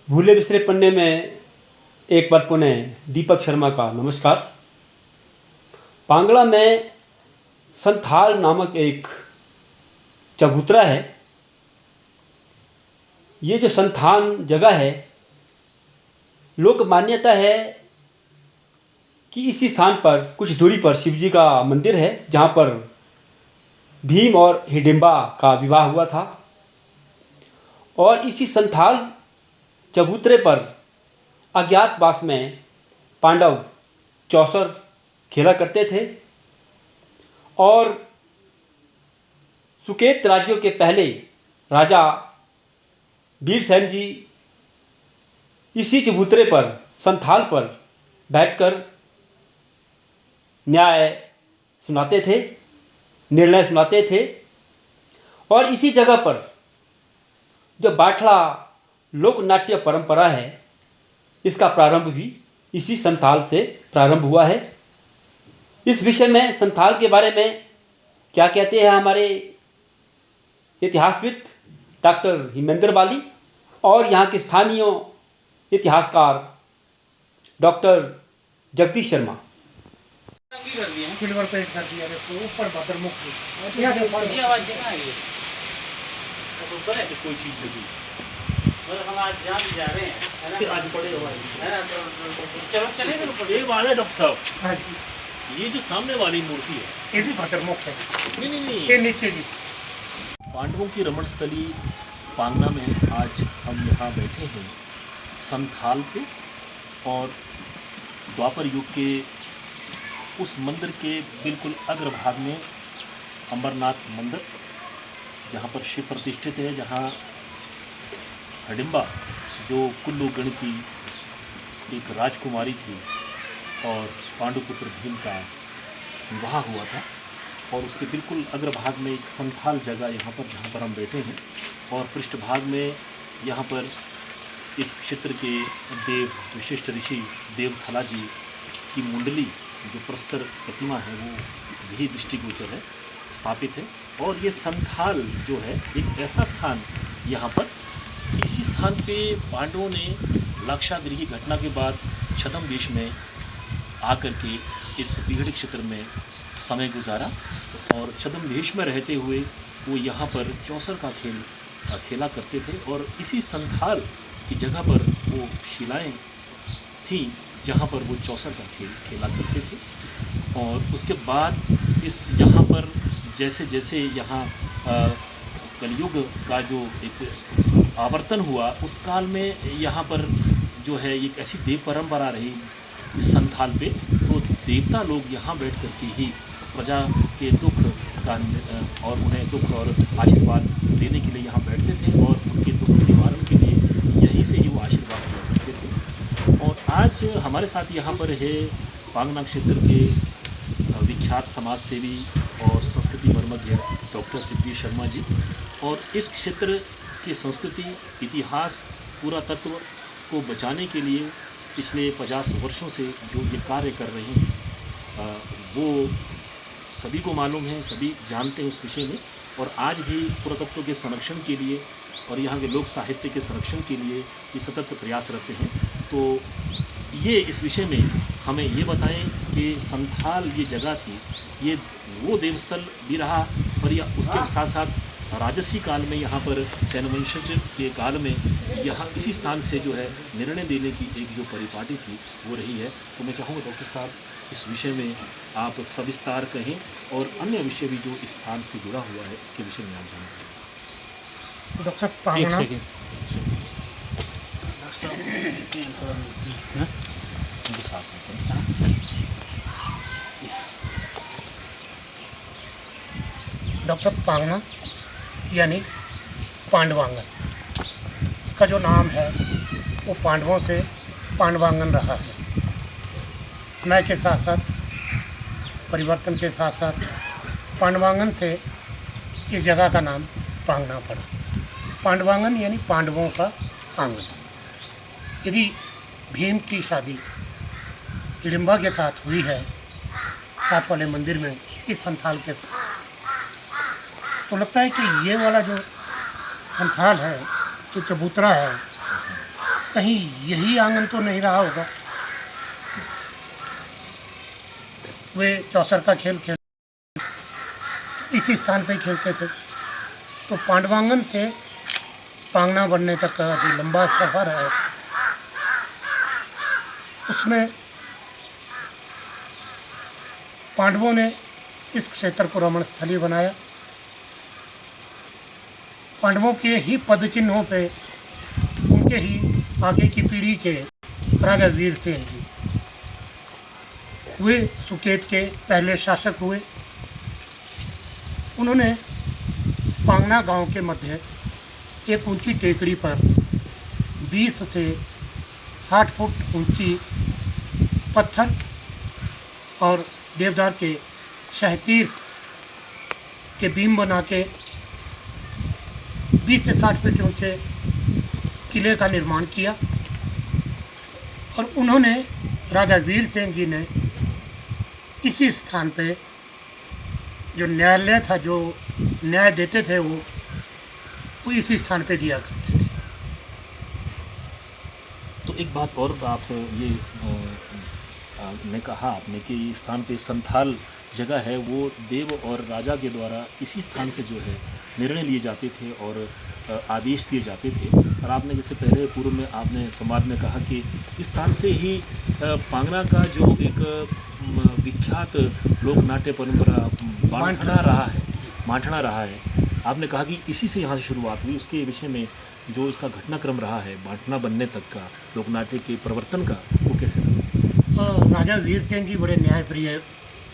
भूले बिसरे पन्ने में एक बार पुनः दीपक शर्मा का नमस्कार। पांगड़ा में संथाल नामक एक चबूतरा है। ये जो संथान जगह है, लोक मान्यता है कि इसी स्थान पर कुछ दूरी पर शिव जी का मंदिर है, जहाँ पर भीम और हिडिंबा का विवाह हुआ था। और इसी संथाल चबूतरे पर अज्ञातवास में पांडव चौसर खेला करते थे और सुकेत राज्यों के पहले राजा वीरसेन जी इसी चबूतरे पर संथाल पर बैठकर न्याय सुनाते थे, निर्णय सुनाते थे। और इसी जगह पर जो बाठला लोक नाट्य परंपरा है, इसका प्रारंभ भी इसी संथाल से प्रारंभ हुआ है। इस विषय में संथाल के बारे में क्या कहते हैं हमारे इतिहासविद डॉक्टर हिमेंद्र बाली और यहाँ के स्थानीय इतिहासकार doctor Jagdish Sharma. Silver paint कर दिया देखो, ऊपर भद्रमुख ये आवाज जगह है। ये तो ऊपर है कोई चीज लगी, मतलब हम आज जहाँ भी जा रहे हैं, है ना, आज पड़े हुआ है ना, चलो चले तो एक बात है डॉक्टर साहब, हाँ जी, ये जो सामने वाली मूर्ति है ये भी भद्रमुख है। नहीं ये नीचे जी पांडवों की रमण स्थली पांगना में आज हम यहाँ बैठे हैं संथाल पे, और द्वापर युग के उस मंदिर के बिल्कुल अग्रभाग में अमरनाथ मंदिर, जहाँ पर शिव प्रतिष्ठित है, जहाँ हिडिंबा जो कुल्लू गण की एक राजकुमारी थी और पांडुपुत्र भीम का विवाह हुआ था, और उसके बिल्कुल अग्रभाग में एक संथाल जगह यहाँ पर जहाँ पर हम बैठे हैं, और पृष्ठभाग में यहाँ पर इस क्षेत्र के देव विशिष्ट ऋषि देवथला जी की मुंडली जो प्रस्तर प्रतिमा है वो भी दृष्टिगोचर है, स्थापित है। और ये संथाल जो है एक ऐसा स्थान यहाँ पर, इसी स्थान पे पांडवों ने लाक्षागृह की घटना के बाद छद्म देश में आकर के इस बिगड़ क्षेत्र में समय गुजारा, और छद्म देश में रहते हुए वो यहाँ पर चौसर का खेल खेला करते थे। और इसी संथाल की जगह पर वो शिलाएँ थीं जहाँ पर वो चौसर का खेल खेला करते थे। और उसके बाद इस यहाँ पर जैसे जैसे यहाँ कलयुग का जो एक आवर्तन हुआ, उस काल में यहाँ पर जो है एक ऐसी देव परंपरा रही इस संथाल पे, तो देवता लोग यहाँ बैठ कर के ही प्रजा के दुख का और उन्हें दुख और आशीर्वाद देने के लिए यहाँ बैठते थे, और उनके दुख के निवारण के लिए यहीं से ही वो आशीर्वाद दिया करते थे। और आज हमारे साथ यहाँ पर है पांगना क्षेत्र के विख्यात समाज सेवी और संस्कृति मर्मज्ञ डॉक्टर जगदीश शर्मा जी, और इस क्षेत्र की संस्कृति, इतिहास, पुरातत्व को बचाने के लिए पिछले 50 वर्षों से जो ये कार्य कर रहे हैं वो सभी को मालूम है, सभी जानते हैं उस विषय में। और आज भी पुरातत्व के संरक्षण के लिए और यहाँ के लोक साहित्य के संरक्षण के लिए ये सतत प्रयासरत हैं। तो ये इस विषय में हमें ये बताएं कि संथाल ये जगह थी, ये वो देवस्थल भी रहा, और या उसके साथ साथ राजसी काल में यहाँ पर सैनवंशज के काल में यहाँ इसी स्थान से जो है निर्णय देने की एक जो परिपाटी थी वो रही है। तो मैं चाहूँगा डॉक्टर साहब इस विषय में आप सविस्तार कहें, और अन्य विषय भी जो इस स्थान से जुड़ा हुआ है उसके विषय में आप जानें। डॉक्टर पांगना डॉक्टर पांगना यानी पांडवांगन, इसका जो नाम है वो पांडवों से पांडवांगन रहा है। समय के साथ साथ, परिवर्तन के साथ साथ पांडवांगन से इस जगह का नाम पांगना पड़ा। पांडवांगन यानी पांडवों का आंगन। यदि भीम की शादी हिडिंबा के साथ हुई है साथ वाले मंदिर में इस संथाल के साथ, तो लगता है कि ये वाला जो संथाल है, जो चबूतरा है, कहीं यही आंगन तो नहीं रहा होगा। वे चौसर का खेल इसी स्थान पे खेलते थे। तो पांडवांगन से पांगना बनने तक का जो लंबा सफ़र है, उसमें पांडवों ने इस क्षेत्र को रमण स्थली बनाया। पांडवों के ही पद चिन्हों पे उनके ही आगे की पीढ़ी के राजा वीरसेन जी, वे सुकेत के पहले शासक हुए। उन्होंने पांगना गांव के मध्य एक ऊंची टेकड़ी पर 20 से 60 फुट ऊंची पत्थर और देवदार के शहतीर के बीम बना के 20 से 60 फीट ऊंचे किले का निर्माण किया। और उन्होंने, राजा वीरसेन जी ने इसी स्थान पे जो न्यायालय था, जो न्याय देते थे, वो इसी स्थान पे दिया करते थे। तो एक बात और आप ये ने कहा आपने कि इस स्थान पे संथाल जगह है, वो देव और राजा के द्वारा इसी स्थान से जो है निर्णय लिए जाते थे और आदेश दिए जाते थे। और आपने जैसे पहले पूर्व में आपने संवाद में कहा कि इस स्थान से ही पांगना का जो एक विख्यात लोक नाट्य परंपरा माठना रहा है, आपने कहा कि इसी से यहाँ से शुरुआत हुई। उसके विषय में जो इसका घटनाक्रम रहा है बांटना बनने तक का, लोकनाट्य के प्रवर्तन का, वो कैसे रहा? राजा वीरसेन जी बड़े न्यायप्रिय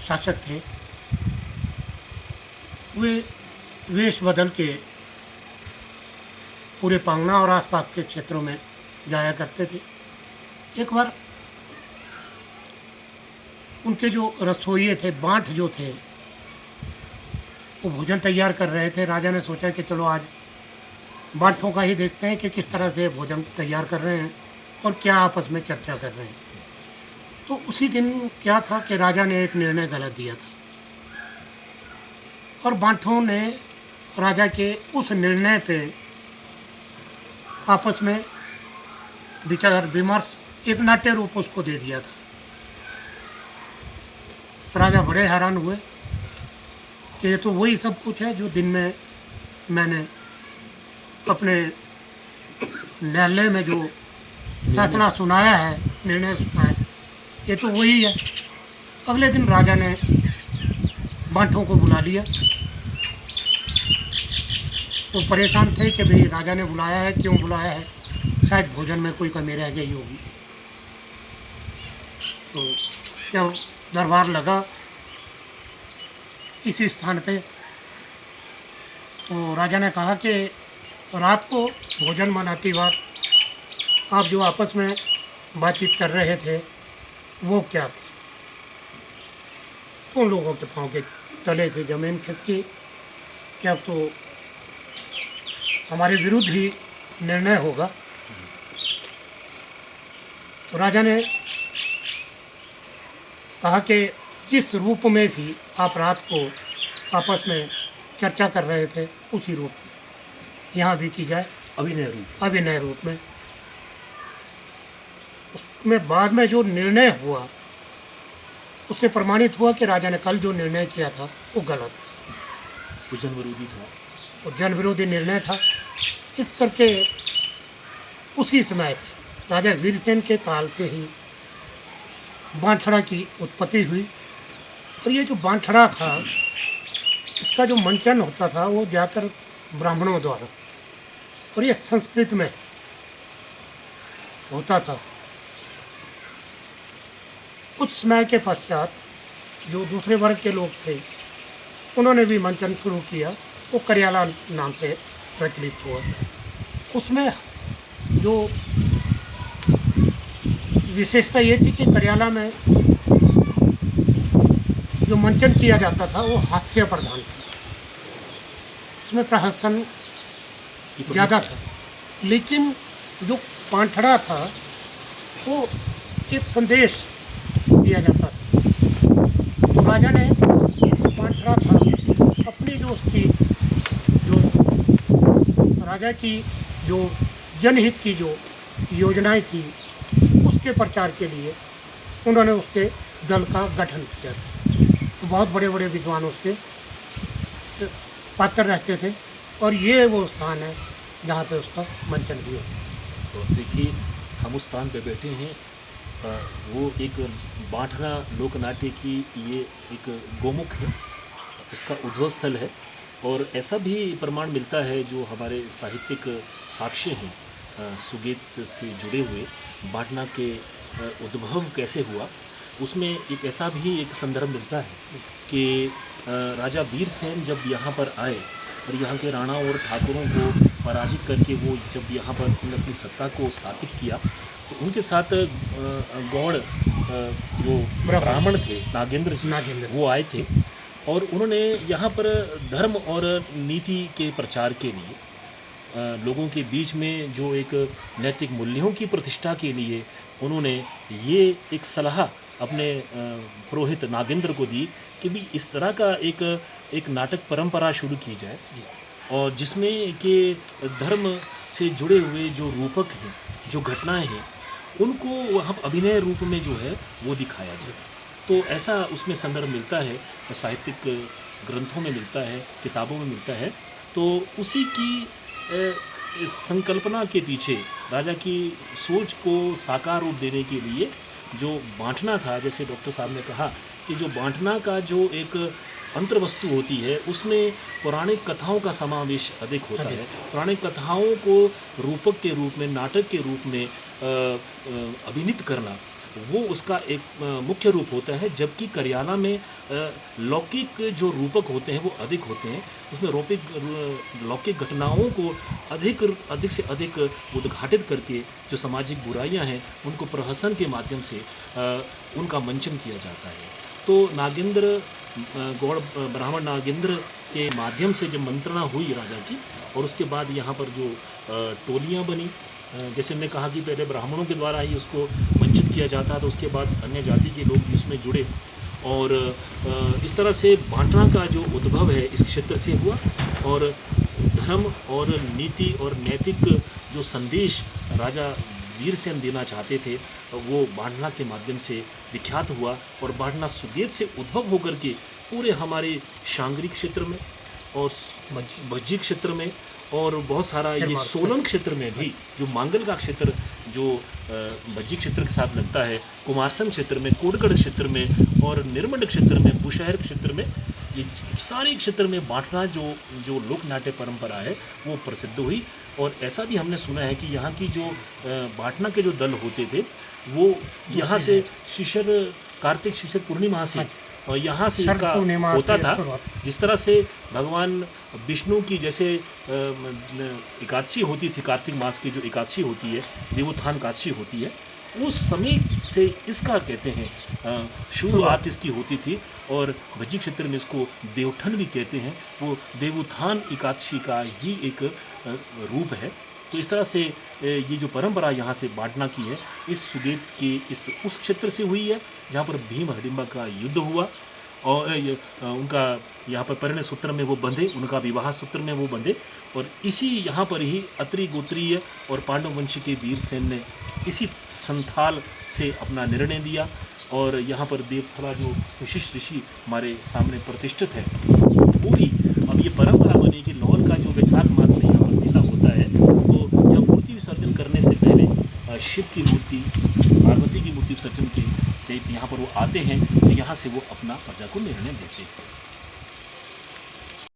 शासक थे। वे वेश बदल के पूरे पांगना और आसपास के क्षेत्रों में जाया करते थे। एक बार उनके जो रसोइये थे, बांट जो थे, वो भोजन तैयार कर रहे थे। राजा ने सोचा कि चलो आज बांटों का ही देखते हैं कि किस तरह से भोजन तैयार कर रहे हैं और क्या आपस में चर्चा कर रहे हैं। तो उसी दिन क्या था कि राजा ने एक निर्णय गलत दिया था और बांटों ने राजा के उस निर्णय पे आपस में विचार विमर्श, एक नाट्य रूप उसको दे दिया था। राजा बड़े हैरान हुए कि ये तो वही सब कुछ है जो दिन में मैंने अपने न्यायालय में जो फैसला सुनाया है, निर्णय सुनाया, ये तो वही है। अगले दिन राजा ने बांटों को बुला लिया। वो परेशान थे कि भाई राजा ने बुलाया है, क्यों बुलाया है, शायद भोजन में कोई कमी रह गई होगी। तो जब दरबार लगा इसी स्थान पे, तो राजा ने कहा कि रात को भोजन बनाती वक्त आप जो आपस में बातचीत कर रहे थे वो क्या थी? उन लोगों के पाँव के तले से ज़मीन खिसकी। क्या तो हमारे विरुद्ध ही निर्णय होगा। तो राजा ने कहा कि जिस रूप में भी आप रात को आपस में चर्चा कर रहे थे, उसी रूप में यहाँ भी की जाए, अभिनय रूप में। उसमें बाद में जो निर्णय हुआ उससे प्रमाणित हुआ कि राजा ने कल जो निर्णय किया था वो गलत था, वो जनविरोधी था, वो जनविरोधी निर्णय था। इस करके उसी समय से राजा वीरसेन के काल से ही बांटड़ा की उत्पत्ति हुई। और ये जो बांटड़ा था, इसका जो मंचन होता था वो ज़्यादातर ब्राह्मणों द्वारा, और ये संस्कृत में होता था। कुछ समय के पश्चात जो दूसरे वर्ग के लोग थे उन्होंने भी मंचन शुरू किया, वो करियाला नाम से प्रचलित हुआ। उसमें जो विशेषता ये थी कि करियाला में जो मंचन किया जाता था वो हास्य प्रधान था, उसमें प्रहसन ज़्यादा था। लेकिन जो बांटड़ा था वो एक संदेश दिया जाता था। तो राजा ने बांटड़ा था अपनी जो उसकी जो राजा की जो जनहित की जो योजनाएं थी उसके प्रचार के लिए उन्होंने उसके दल का गठन किया। तो बहुत बड़े बड़े विद्वान उसके पात्र रहते थे और ये वो स्थान है जहाँ पे उसका मंचन भी होता। तो देखिए हम उस स्थान पे बैठे हैं, वो एक बांठना लोक नाट्य की ये एक गोमुख है, उसका उद्भव स्थल है। और ऐसा भी प्रमाण मिलता है जो हमारे साहित्यिक साक्ष्य हैं सुगीत से जुड़े हुए, बांठना के उद्भव कैसे हुआ, उसमें एक ऐसा भी एक संदर्भ मिलता है कि राजा वीरसेन जब यहाँ पर आए और यहाँ के राणा और ठाकुरों को पराजित करके वो जब यहाँ पर उन्होंने अपनी सत्ता को स्थापित किया, तो उनके साथ गौड़ जो ब्राह्मण थे नागेंद्र वो आए थे और उन्होंने यहाँ पर धर्म और नीति के प्रचार के लिए लोगों के बीच में जो एक नैतिक मूल्यों की प्रतिष्ठा के लिए उन्होंने ये एक सलाह अपने पुरोहित नागेंद्र को दी कि भी इस तरह का एक नाटक परंपरा शुरू की जाए और जिसमें कि धर्म से जुड़े हुए जो रूपक हैं, जो घटनाएं हैं, उनको वहाँ अभिनय रूप में जो है वो दिखाया जाए। तो ऐसा उसमें संदर्भ मिलता है, साहित्यिक ग्रंथों में मिलता है, किताबों में मिलता है। तो उसी की संकल्पना के पीछे राजा की सोच को साकार रूप देने के लिए जो बांटना था, जैसे डॉक्टर साहब ने कहा कि जो बांटना का जो एक अंतर्वस्तु होती है उसमें पौराणिक कथाओं का समावेश अधिक होता है। पौराणिक कथाओं को रूपक के रूप में, नाटक के रूप में अभिनीत करना वो उसका एक मुख्य रूप होता है, जबकि करियाना में लौकिक जो रूपक होते हैं वो अधिक होते हैं। उसमें लौकिक घटनाओं को अधिक से अधिक उद्घाटित करके जो सामाजिक बुराइयां हैं उनको प्रहसन के माध्यम से उनका मंचन किया जाता है। तो नागेंद्र गौड़ ब्राह्मण नागेंद्र के माध्यम से जब मंत्रणा हुई राजा की और उसके बाद यहाँ पर जो टोलियाँ बनी, जैसे हमने कहा कि पहले ब्राह्मणों के द्वारा ही उसको वंचित किया जाता, तो उसके बाद अन्य जाति के लोग भी उसमें जुड़े और इस तरह से बांटना का जो उद्भव है इस क्षेत्र से हुआ और धर्म और नीति और नैतिक जो संदेश राजा वीरसेन देना चाहते थे वो बांटना के माध्यम से विख्यात हुआ। और बांटना सुगेत से उद्भव होकर के पूरे हमारे शांगरी क्षेत्र में और भज्जी क्षेत्र में और बहुत सारा ये सोलन क्षेत्र में भी, जो मांगल का क्षेत्र जो भज्जी क्षेत्र के साथ लगता है, कुमारसंग क्षेत्र में, कोटगढ़ क्षेत्र में और निर्मंड क्षेत्र में, बुशहर क्षेत्र में, ये सारे क्षेत्र में बांटना जो लोक नाट्य परंपरा है वो प्रसिद्ध हुई। और ऐसा भी हमने सुना है कि यहाँ की जो बांटना के जो दल होते थे वो यहाँ से कार्तिक शिशिर पूर्णिमा से और यहाँ से इसका होता था। जिस तरह से भगवान विष्णु की जैसे एकादशी होती थी, कार्तिक मास की जो एकादशी होती है, देवोत्थान एकादशी होती है, उस समय से इसका कहते हैं शुरुआत इसकी होती थी। और भज्जी क्षेत्र में इसको देवठन भी कहते हैं, वो देवोत्थान एकादशी का ही एक रूप है। तो इस तरह से ये जो परंपरा यहाँ से बांटना की है इस सुगेत के उस क्षेत्र से हुई है जहाँ पर भीम हडिम्बा का युद्ध हुआ और उनका यहाँ पर परिणय सूत्र में वो बंधे, उनका विवाह सूत्र में वो बंधे और इसी यहाँ पर ही अत्रि गोत्रीय और पांडव वंश के वीरसेन ने इसी संथाल से अपना निर्णय दिया। और यहाँ पर देवथला जो विशिष्ट ऋषि हमारे सामने प्रतिष्ठित है, पूरी अब ये परंपरा बनी कि लौल का जो वैशाख मास में यहाँ पर मेला होता है तो यहाँ मूर्ति विसर्जन करने से पहले शिव की मूर्ति, पार्वती की मूर्ति विसर्जन के से यहाँ पर वो आते हैं तो यहाँ से वो अपना प्रजा को निर्णय देते हैं।